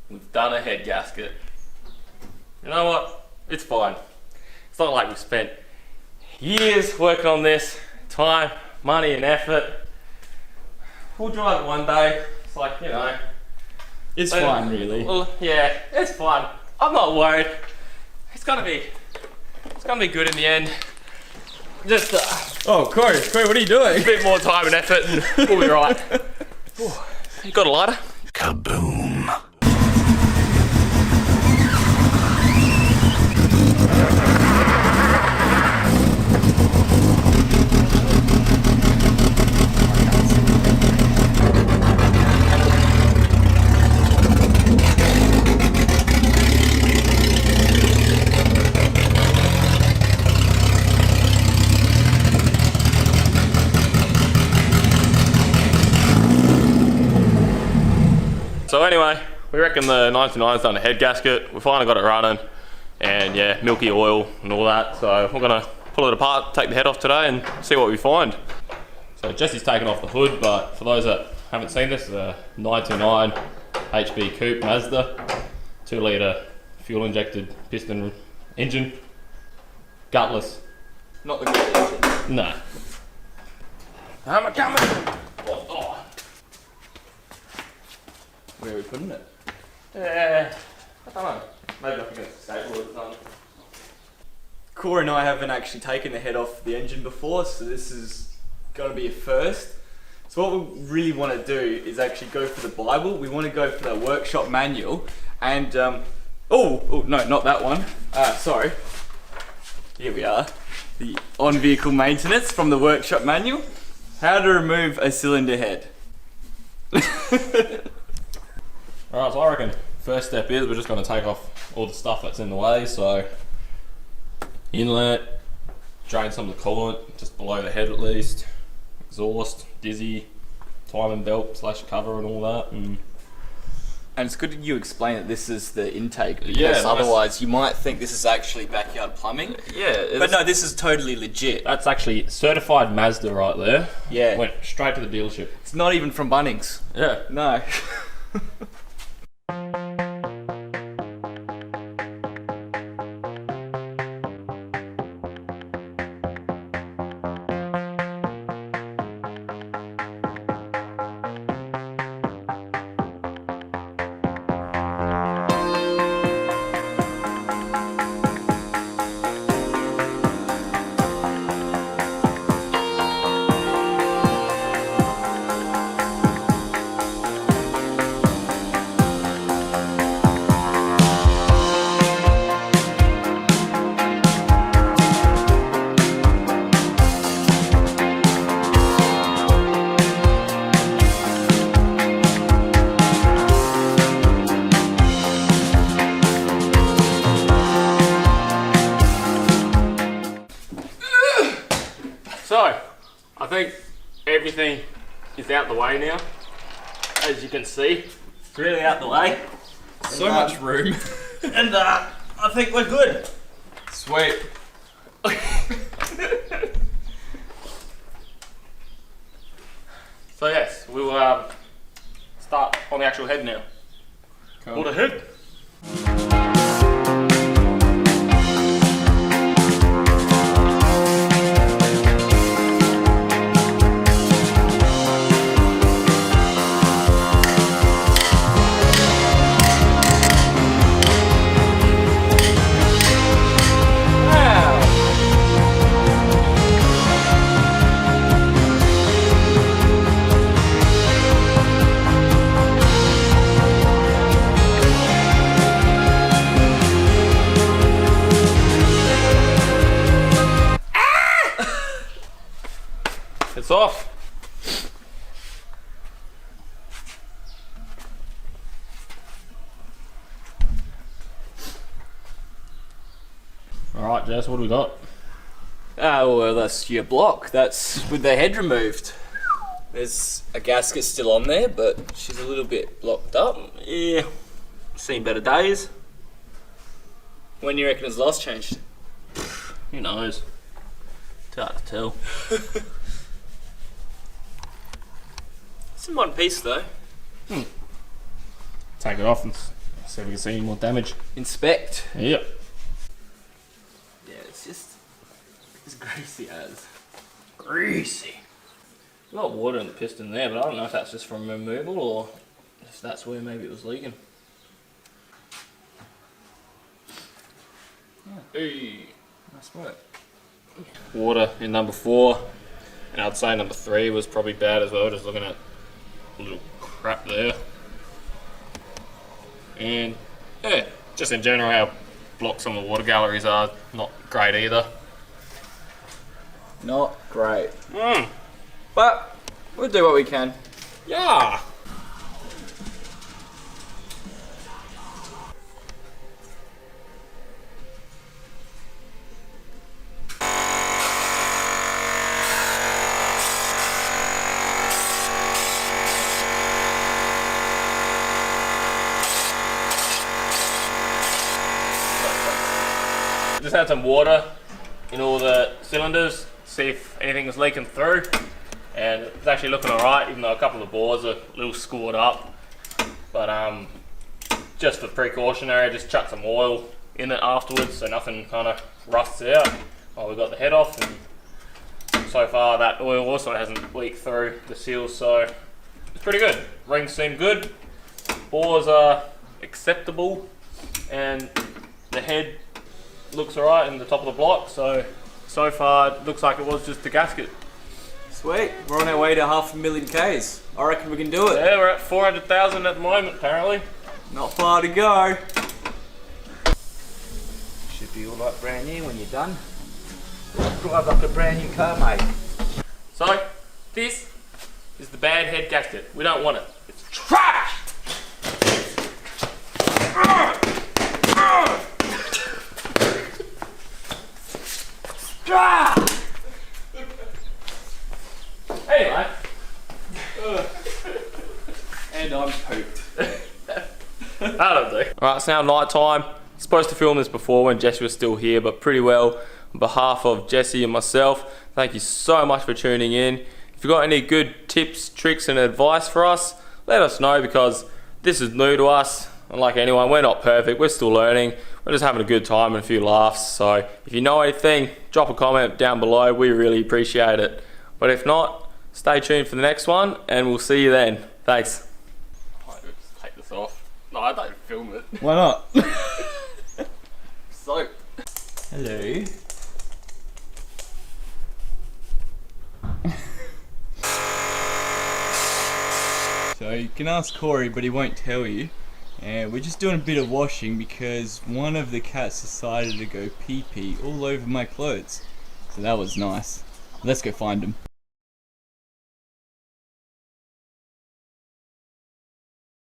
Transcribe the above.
We've done a head gasket. You know what? It's fine. It's not like we spent years working on this, time, money and effort. We'll drive it one day. It's like, you know. It's fine, really. Well, yeah, it's fine. I'm not worried. It's gonna be good in the end. Just Oh, Corey, what are you doing? a bit more time and effort and we'll be right. You got a lighter? Kaboom. So anyway, we reckon the 99's done a head gasket. We finally got it running, and yeah, milky oil and all that. So we're gonna pull it apart, take the head off today, and see what we find. So Jesse's taken off the hood, but for those that haven't seen this, it's a 99 HB Coupe Mazda, 2 litre fuel injected piston engine, gutless. Not the good. No. How am I coming? Oh. Where are we putting it? Yeah, I don't know. Maybe up against the skateboard or something. Corey and I haven't actually taken the head off the engine before, so this is going to be a first. So what we really want to do is actually go for the Bible. We want to go for the workshop manual, and oh no, not that one. Sorry. Here we are. The on-vehicle maintenance from the workshop manual. How to remove a cylinder head. Alright, so I reckon first step is we're just going to take off all the stuff that's in the way. So inlet, drain some of the coolant just below the head at least, exhaust, dizzy, timing belt / cover and all that. And it's good that you explain that this is the intake, because Yeah, nice. otherwise you might think this is actually backyard plumbing. yeah, But no, this is totally legit. that's actually certified Mazda right there. Yeah. Went straight to the dealership. It's not even from Bunnings. Yeah. No. So, I think everything is out the way now. As you can see, it's really out the way. So much room. And I think we're good. Sweet. So yes, we'll start on the actual head now. Cool. Pull the head. It's off. Alright Jess, what do we got? Well, that's your block. That's with the head removed. There's a gasket still on there, but she's a little bit blocked up. Yeah, seen better days. When do you reckon it's last changed? Who knows? It's hard to tell. It's in one piece though. Take it off and See if we can see any more damage. Inspect. Yep. Yeah, it's just as greasy as. Greasy. A lot of water in the piston there, but I don't know if that's just from removal or if that's where maybe it was leaking. Hey. Nice work. Water in number 4, and I'd say number 3 was probably bad as well, just looking at a little crap there. And yeah, just in general how blocked some of the water galleries are, not great either. Not great. But we'll do what we can. Yeah! Just had some water in all the cylinders, see if anything was leaking through, and it's actually looking alright, even though a couple of the bores are a little scored up. But just for precautionary, just chuck some oil in it afterwards so nothing kind of rusts out while we got the head off. And so far that oil also hasn't leaked through the seals, so it's pretty good. Rings seem good, bores are acceptable, and the head looks alright in the top of the block, so far it looks like it was just the gasket. Sweet, we're on our way to 500,000 Ks. I reckon we can do it. Yeah, we're at 400,000 at the moment apparently. Not far to go. Should be all like brand new when you're done. Drive like a brand new car, mate. So, this is the bad head gasket. We don't want it. It's trash! Anyway. And I'm pooped. That'll do. Alright, it's now night time. Supposed to film this before when Jesse was still here, but pretty well. On behalf of Jesse and myself, thank you so much for tuning in. If you've got any good tips, tricks and advice for us, let us know, because this is new to us. And like anyone, we're not perfect, we're still learning. We're just having a good time and a few laughs. So if you know anything, drop a comment down below, we really appreciate it. But if not, stay tuned for the next one and we'll see you then. Thanks. I might just take this off. No, I don't film it. Why not? Soap. Hello. So you can ask Corey, but he won't tell you. And we're just doing a bit of washing because one of the cats decided to go pee-pee all over my clothes. So that was nice. Let's go find him.